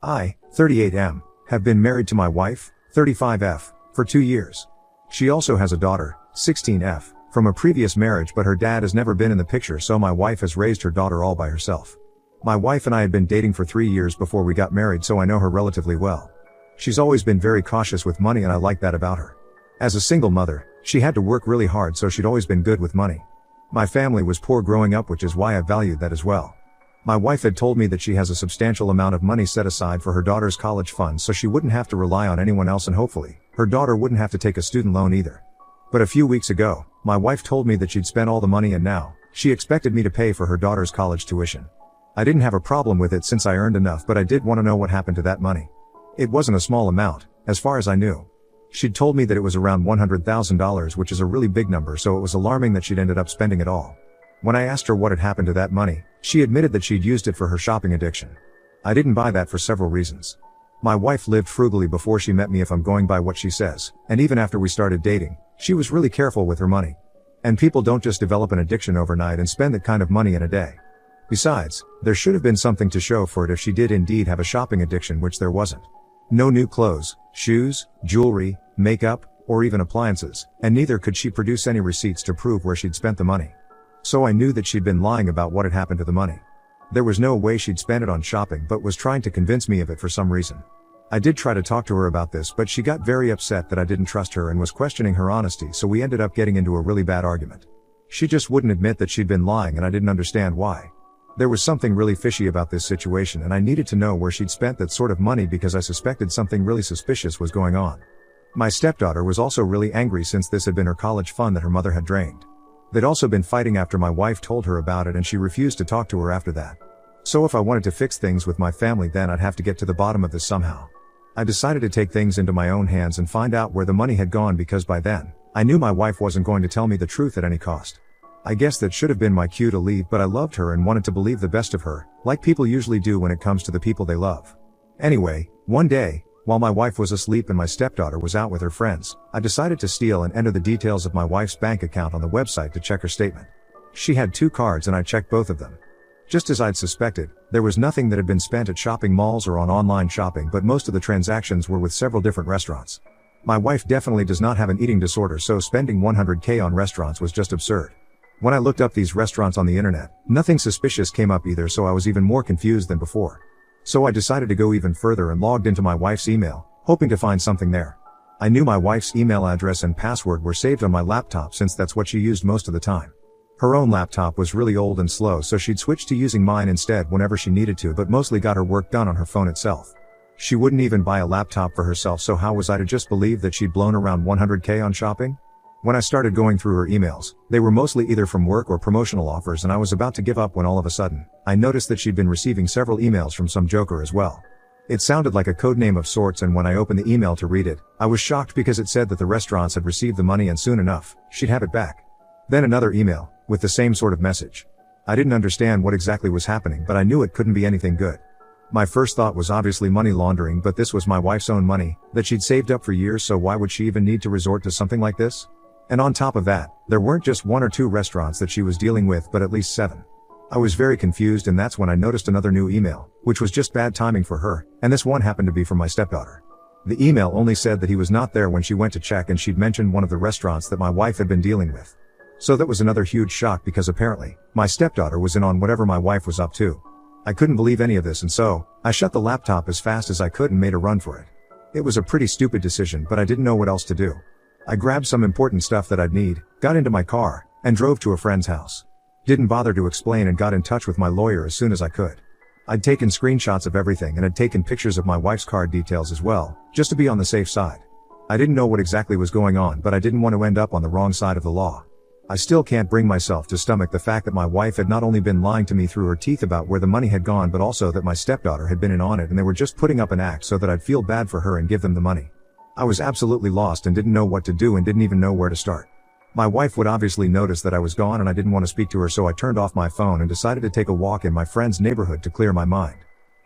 I, 38M, have been married to my wife, 35F, for 2 years. She also has a daughter, 16F, from a previous marriage, but her dad has never been in the picture, so my wife has raised her daughter all by herself. My wife and I had been dating for 3 years before we got married, so I know her relatively well. She's always been very cautious with money, and I like that about her. As a single mother, she had to work really hard, so she'd always been good with money. My family was poor growing up, which is why I valued that as well. My wife had told me that she has a substantial amount of money set aside for her daughter's college fund, so she wouldn't have to rely on anyone else, and hopefully, her daughter wouldn't have to take a student loan either. But a few weeks ago, my wife told me that she'd spent all the money and now, she expected me to pay for her daughter's college tuition. I didn't have a problem with it since I earned enough, but I did want to know what happened to that money. It wasn't a small amount, as far as I knew. She'd told me that it was around $100,000, which is a really big number, so it was alarming that she'd ended up spending it all. When I asked her what had happened to that money, she admitted that she'd used it for her shopping addiction. I didn't buy that for several reasons. My wife lived frugally before she met me, if I'm going by what she says, and even after we started dating, she was really careful with her money. And people don't just develop an addiction overnight and spend that kind of money in a day. Besides, there should have been something to show for it if she did indeed have a shopping addiction, which there wasn't. No new clothes, shoes, jewelry, makeup, or even appliances, and neither could she produce any receipts to prove where she'd spent the money. So I knew that she'd been lying about what had happened to the money. There was no way she'd spent it on shopping, but was trying to convince me of it for some reason. I did try to talk to her about this, but she got very upset that I didn't trust her and was questioning her honesty, so we ended up getting into a really bad argument. She just wouldn't admit that she'd been lying, and I didn't understand why. There was something really fishy about this situation, and I needed to know where she'd spent that sort of money because I suspected something really suspicious was going on. My stepdaughter was also really angry since this had been her college fund that her mother had drained. They'd also been fighting after my wife told her about it, and she refused to talk to her after that. So if I wanted to fix things with my family, then I'd have to get to the bottom of this somehow. I decided to take things into my own hands and find out where the money had gone, because by then, I knew my wife wasn't going to tell me the truth at any cost. I guess that should have been my cue to leave, but I loved her and wanted to believe the best of her, like people usually do when it comes to the people they love. Anyway, one day, while my wife was asleep and my stepdaughter was out with her friends, I decided to steal and enter the details of my wife's bank account on the website to check her statement. She had 2 cards and I checked both of them. Just as I'd suspected, there was nothing that had been spent at shopping malls or on online shopping, but most of the transactions were with several different restaurants. My wife definitely does not have an eating disorder, so spending $100K on restaurants was just absurd. When I looked up these restaurants on the internet, nothing suspicious came up either, so I was even more confused than before. So I decided to go even further and logged into my wife's email, hoping to find something there. I knew my wife's email address and password were saved on my laptop since that's what she used most of the time. Her own laptop was really old and slow, so she'd switched to using mine instead whenever she needed to, but mostly got her work done on her phone itself. She wouldn't even buy a laptop for herself, so how was I to just believe that she'd blown around $100K on shopping? When I started going through her emails, they were mostly either from work or promotional offers, and I was about to give up when all of a sudden, I noticed that she'd been receiving several emails from some joker as well. It sounded like a code name of sorts, and when I opened the email to read it, I was shocked because it said that the restaurants had received the money and soon enough, she'd have it back. Then another email, with the same sort of message. I didn't understand what exactly was happening, but I knew it couldn't be anything good. My first thought was obviously money laundering, but this was my wife's own money, that she'd saved up for years, so why would she even need to resort to something like this? And on top of that, there weren't just 1 or 2 restaurants that she was dealing with, but at least 7. I was very confused, and that's when I noticed another new email, which was just bad timing for her, and this one happened to be from my stepdaughter. The email only said that he was not there when she went to check, and she'd mentioned one of the restaurants that my wife had been dealing with. So that was another huge shock, because apparently, my stepdaughter was in on whatever my wife was up to. I couldn't believe any of this, and so, I shut the laptop as fast as I could and made a run for it. It was a pretty stupid decision, but I didn't know what else to do. I grabbed some important stuff that I'd need, got into my car, and drove to a friend's house. Didn't bother to explain and got in touch with my lawyer as soon as I could. I'd taken screenshots of everything and had taken pictures of my wife's card details as well, just to be on the safe side. I didn't know what exactly was going on, but I didn't want to end up on the wrong side of the law. I still can't bring myself to stomach the fact that my wife had not only been lying to me through her teeth about where the money had gone, but also that my stepdaughter had been in on it and they were just putting up an act so that I'd feel bad for her and give them the money. I was absolutely lost and didn't know what to do and didn't even know where to start. My wife would obviously notice that I was gone and I didn't want to speak to her, so I turned off my phone and decided to take a walk in my friend's neighborhood to clear my mind.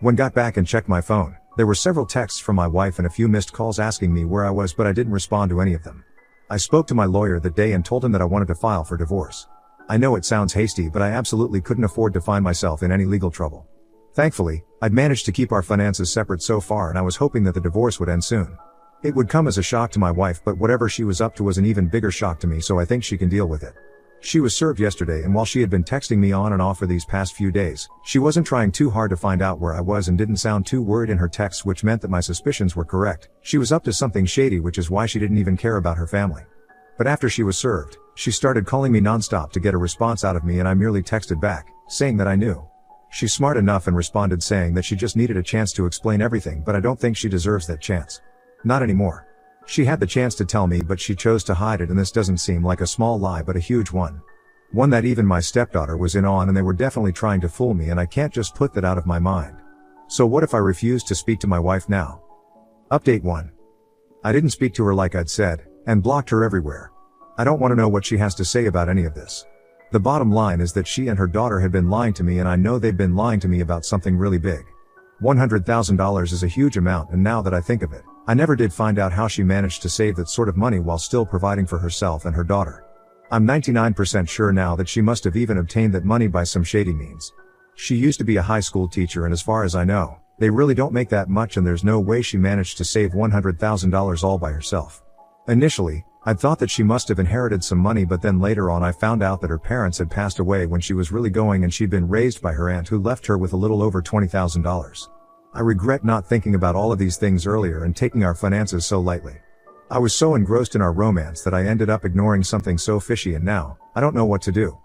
When got back and checked my phone, there were several texts from my wife and a few missed calls asking me where I was, but I didn't respond to any of them. I spoke to my lawyer that day and told him that I wanted to file for divorce. I know it sounds hasty, but I absolutely couldn't afford to find myself in any legal trouble. Thankfully, I'd managed to keep our finances separate so far and I was hoping that the divorce would end soon. It would come as a shock to my wife, but whatever she was up to was an even bigger shock to me, so I think she can deal with it. She was served yesterday, and while she had been texting me on and off for these past few days, she wasn't trying too hard to find out where I was and didn't sound too worried in her texts, which meant that my suspicions were correct. She was up to something shady, which is why she didn't even care about her family. But after she was served, she started calling me nonstop to get a response out of me, and I merely texted back, saying that I knew. She's smart enough and responded saying that she just needed a chance to explain everything, but I don't think she deserves that chance. Not anymore. She had the chance to tell me, but she chose to hide it, and this doesn't seem like a small lie but a huge one. One that even my stepdaughter was in on, and they were definitely trying to fool me, and I can't just put that out of my mind. So what if I refuse to speak to my wife now? Update 1. I didn't speak to her like I'd said, and blocked her everywhere. I don't want to know what she has to say about any of this. The bottom line is that she and her daughter had been lying to me, and I know they've been lying to me about something really big. $100,000 is a huge amount, and now that I think of it, I never did find out how she managed to save that sort of money while still providing for herself and her daughter. I'm 99% sure now that she must have even obtained that money by some shady means. She used to be a high school teacher, and as far as I know, they really don't make that much, and there's no way she managed to save $100,000 all by herself. Initially, I thought that she must have inherited some money, but then later on I found out that her parents had passed away when she was really going, and she'd been raised by her aunt, who left her with a little over $20,000. I regret not thinking about all of these things earlier and taking our finances so lightly. I was so engrossed in our romance that I ended up ignoring something so fishy, and now, I don't know what to do.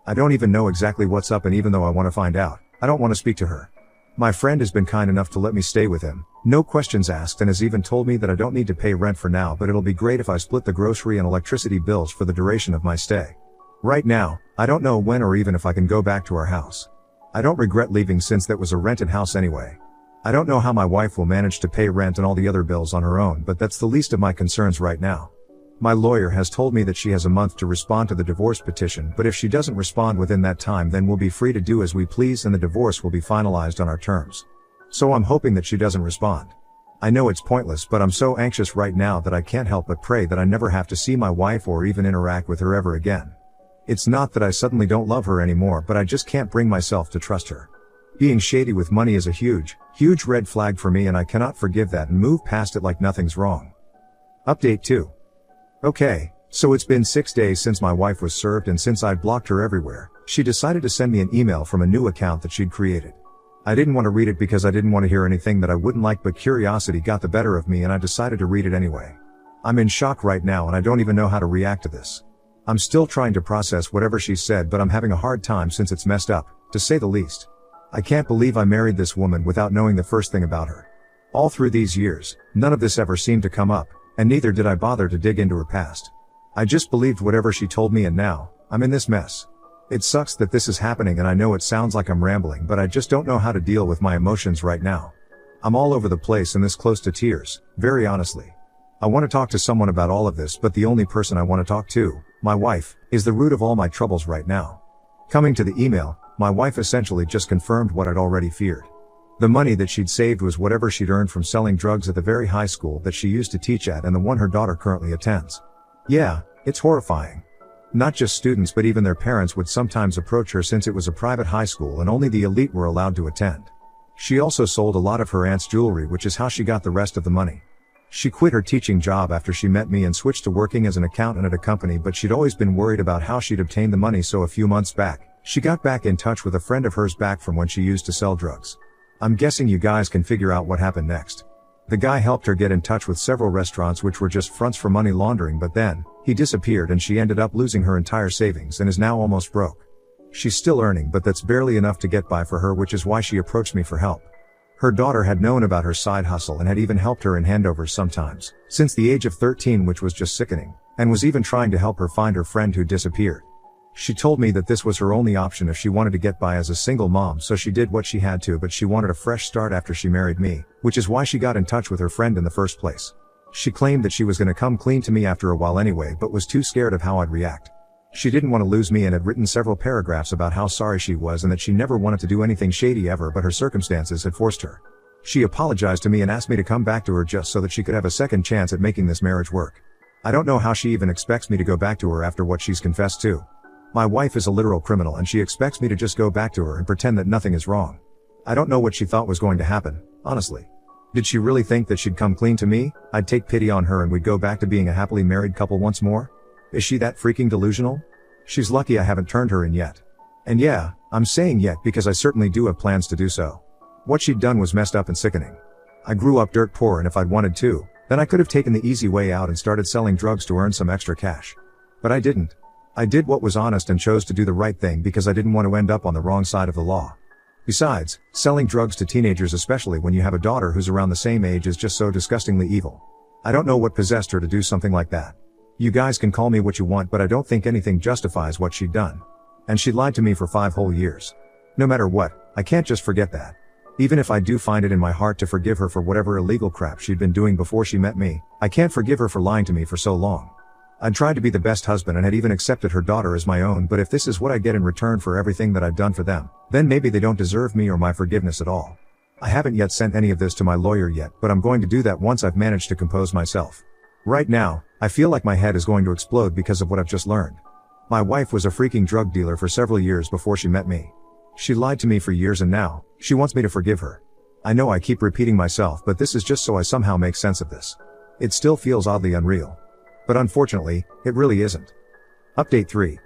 I don't even know exactly what's up, and even though I want to find out, I don't want to speak to her. My friend has been kind enough to let me stay with him, no questions asked, and has even told me that I don't need to pay rent for now, but it'll be great if I split the grocery and electricity bills for the duration of my stay. Right now, I don't know when or even if I can go back to our house. I don't regret leaving, since that was a rented house anyway. I don't know how my wife will manage to pay rent and all the other bills on her own, but that's the least of my concerns right now. My lawyer has told me that she has a month to respond to the divorce petition, but if she doesn't respond within that time, then we'll be free to do as we please and the divorce will be finalized on our terms. So I'm hoping that she doesn't respond. I know it's pointless, but I'm so anxious right now that I can't help but pray that I never have to see my wife or even interact with her ever again. It's not that I suddenly don't love her anymore, but I just can't bring myself to trust her. Being shady with money is a huge red flag for me, and I cannot forgive that and move past it like nothing's wrong. Update 2. Okay, so it's been 6 days since my wife was served, and since I'd blocked her everywhere, she decided to send me an email from a new account that she'd created. I didn't want to read it because I didn't want to hear anything that I wouldn't like, but curiosity got the better of me and I decided to read it anyway. I'm in shock right now, and I don't even know how to react to this. I'm still trying to process whatever she said, but I'm having a hard time since it's messed up, to say the least. I can't believe I married this woman without knowing the first thing about her. All through these years, none of this ever seemed to come up, and neither did I bother to dig into her past. I just believed whatever she told me, and now, I'm in this mess. It sucks that this is happening, and I know it sounds like I'm rambling, but I just don't know how to deal with my emotions right now. I'm all over the place and this close to tears, very honestly. I want to talk to someone about all of this, but the only person I want to talk to, my wife, is the root of all my troubles right now. Coming to the email, my wife essentially just confirmed what I'd already feared. The money that she'd saved was whatever she'd earned from selling drugs at the very high school that she used to teach at and the one her daughter currently attends. Yeah, it's horrifying. Not just students, but even their parents would sometimes approach her, since it was a private high school and only the elite were allowed to attend. She also sold a lot of her aunt's jewelry, which is how she got the rest of the money. She quit her teaching job after she met me and switched to working as an accountant at a company, but she'd always been worried about how she'd obtained the money, so a few months back, she got back in touch with a friend of hers back from when she used to sell drugs. I'm guessing you guys can figure out what happened next. The guy helped her get in touch with several restaurants which were just fronts for money laundering, but then, he disappeared and she ended up losing her entire savings and is now almost broke. She's still earning, but that's barely enough to get by for her, which is why she approached me for help. Her daughter had known about her side hustle and had even helped her in handovers sometimes, since the age of 13, which was just sickening, and was even trying to help her find her friend who disappeared. She told me that this was her only option if she wanted to get by as a single mom, so she did what she had to, but she wanted a fresh start after she married me, which is why she got in touch with her friend in the first place. She claimed that she was gonna come clean to me after a while anyway, but was too scared of how I'd react. She didn't want to lose me and had written several paragraphs about how sorry she was and that she never wanted to do anything shady ever, but her circumstances had forced her. She apologized to me and asked me to come back to her just so that she could have a second chance at making this marriage work. I don't know how she even expects me to go back to her after what she's confessed to. My wife is a literal criminal and she expects me to just go back to her and pretend that nothing is wrong. I don't know what she thought was going to happen, honestly. Did she really think that she'd come clean to me, I'd take pity on her and we'd go back to being a happily married couple once more? Is she that freaking delusional? She's lucky I haven't turned her in yet. And yeah, I'm saying yet because I certainly do have plans to do so. What she'd done was messed up and sickening. I grew up dirt poor, and if I'd wanted to, then I could have taken the easy way out and started selling drugs to earn some extra cash. But I didn't. I did what was honest and chose to do the right thing because I didn't want to end up on the wrong side of the law. Besides, selling drugs to teenagers, especially when you have a daughter who's around the same age, is just so disgustingly evil. I don't know what possessed her to do something like that. You guys can call me what you want, but I don't think anything justifies what she'd done. And she lied to me for 5 whole years. No matter what, I can't just forget that. Even if I do find it in my heart to forgive her for whatever illegal crap she'd been doing before she met me, I can't forgive her for lying to me for so long. I'd tried to be the best husband and had even accepted her daughter as my own, but if this is what I get in return for everything that I've done for them, then maybe they don't deserve me or my forgiveness at all. I haven't yet sent any of this to my lawyer yet, but I'm going to do that once I've managed to compose myself. Right now, I feel like my head is going to explode because of what I've just learned. My wife was a freaking drug dealer for several years before she met me. She lied to me for years and now, she wants me to forgive her. I know I keep repeating myself, but this is just so I somehow make sense of this. It still feels oddly unreal. But unfortunately, it really isn't. Update 3.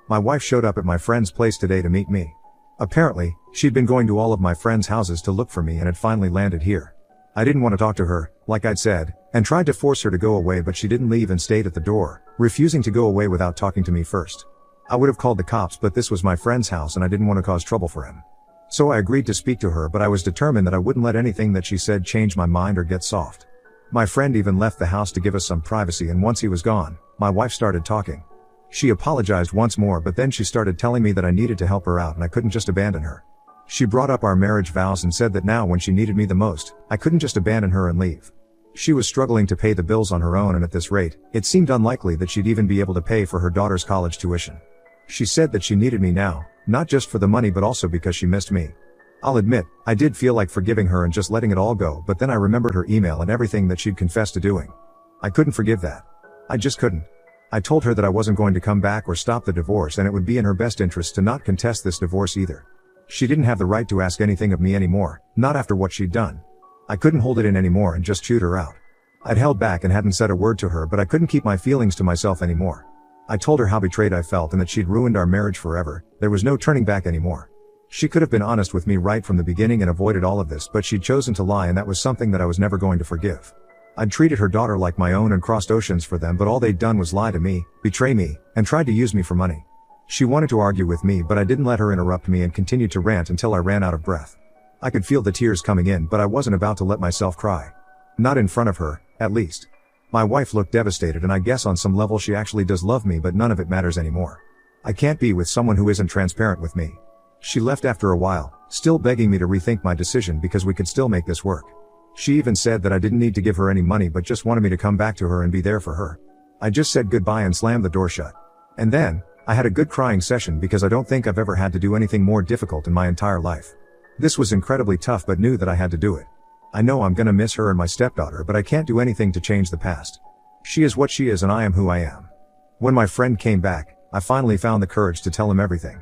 My wife showed up at my friend's place today to meet me. Apparently, she'd been going to all of my friends' houses to look for me and had finally landed here. I didn't want to talk to her, like I'd said, and tried to force her to go away, but she didn't leave and stayed at the door, refusing to go away without talking to me first. I would have called the cops, but this was my friend's house and I didn't want to cause trouble for him. So I agreed to speak to her, but I was determined that I wouldn't let anything that she said change my mind or get soft. My friend even left the house to give us some privacy, and once he was gone, my wife started talking. She apologized once more, but then she started telling me that I needed to help her out and I couldn't just abandon her. She brought up our marriage vows and said that now when she needed me the most, I couldn't just abandon her and leave. She was struggling to pay the bills on her own, and at this rate, it seemed unlikely that she'd even be able to pay for her daughter's college tuition. She said that she needed me now, not just for the money but also because she missed me. I'll admit, I did feel like forgiving her and just letting it all go, but then I remembered her email and everything that she'd confessed to doing. I couldn't forgive that. I just couldn't. I told her that I wasn't going to come back or stop the divorce, and it would be in her best interest to not contest this divorce either. She didn't have the right to ask anything of me anymore, not after what she'd done. I couldn't hold it in anymore and just chewed her out. I'd held back and hadn't said a word to her, but I couldn't keep my feelings to myself anymore. I told her how betrayed I felt and that she'd ruined our marriage forever. There was no turning back anymore. She could have been honest with me right from the beginning and avoided all of this, but she'd chosen to lie, and that was something that I was never going to forgive. I'd treated her daughter like my own and crossed oceans for them, but all they'd done was lie to me, betray me, and tried to use me for money. She wanted to argue with me, but I didn't let her interrupt me and continued to rant until I ran out of breath. I could feel the tears coming in, but I wasn't about to let myself cry. Not in front of her, at least. My wife looked devastated, and I guess on some level she actually does love me, but none of it matters anymore. I can't be with someone who isn't transparent with me. She left after a while, still begging me to rethink my decision because we could still make this work. She even said that I didn't need to give her any money but just wanted me to come back to her and be there for her. I just said goodbye and slammed the door shut. And then, I had a good crying session because I don't think I've ever had to do anything more difficult in my entire life. This was incredibly tough, but knew that I had to do it. I know I'm gonna miss her and my stepdaughter, but I can't do anything to change the past. She is what she is and I am who I am. When my friend came back, I finally found the courage to tell him everything.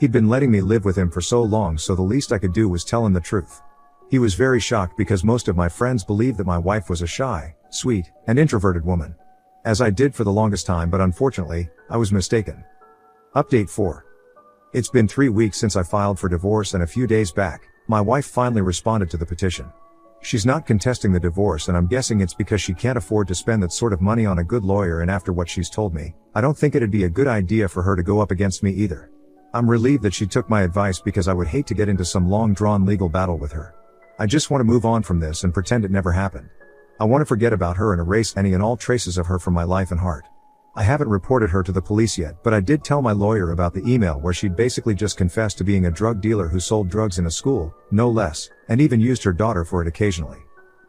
He'd been letting me live with him for so long, so the least I could do was tell him the truth. He was very shocked because most of my friends believed that my wife was a shy, sweet, and introverted woman. As I did for the longest time, but unfortunately, I was mistaken. Update 4. It's been 3 weeks since I filed for divorce, and a few days back, my wife finally responded to the petition. She's not contesting the divorce, and I'm guessing it's because she can't afford to spend that sort of money on a good lawyer, and after what she's told me, I don't think it'd be a good idea for her to go up against me either. I'm relieved that she took my advice because I would hate to get into some long-drawn legal battle with her. I just want to move on from this and pretend it never happened. I want to forget about her and erase any and all traces of her from my life and heart. I haven't reported her to the police yet, but I did tell my lawyer about the email where she'd basically just confessed to being a drug dealer who sold drugs in a school, no less, and even used her daughter for it occasionally.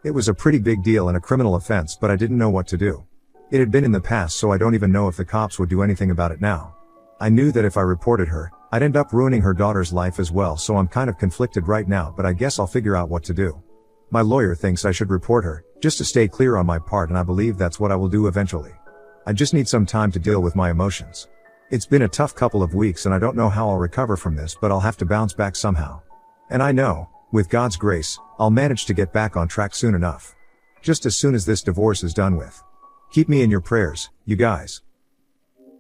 It was a pretty big deal and a criminal offense, but I didn't know what to do. It had been in the past, so I don't even know if the cops would do anything about it now. I knew that if I reported her, I'd end up ruining her daughter's life as well, so I'm kind of conflicted right now, but I guess I'll figure out what to do. My lawyer thinks I should report her, just to stay clear on my part, and I believe that's what I will do eventually. I just need some time to deal with my emotions. It's been a tough couple of weeks and I don't know how I'll recover from this, but I'll have to bounce back somehow. And I know, with God's grace, I'll manage to get back on track soon enough. Just as soon as this divorce is done with. Keep me in your prayers, you guys.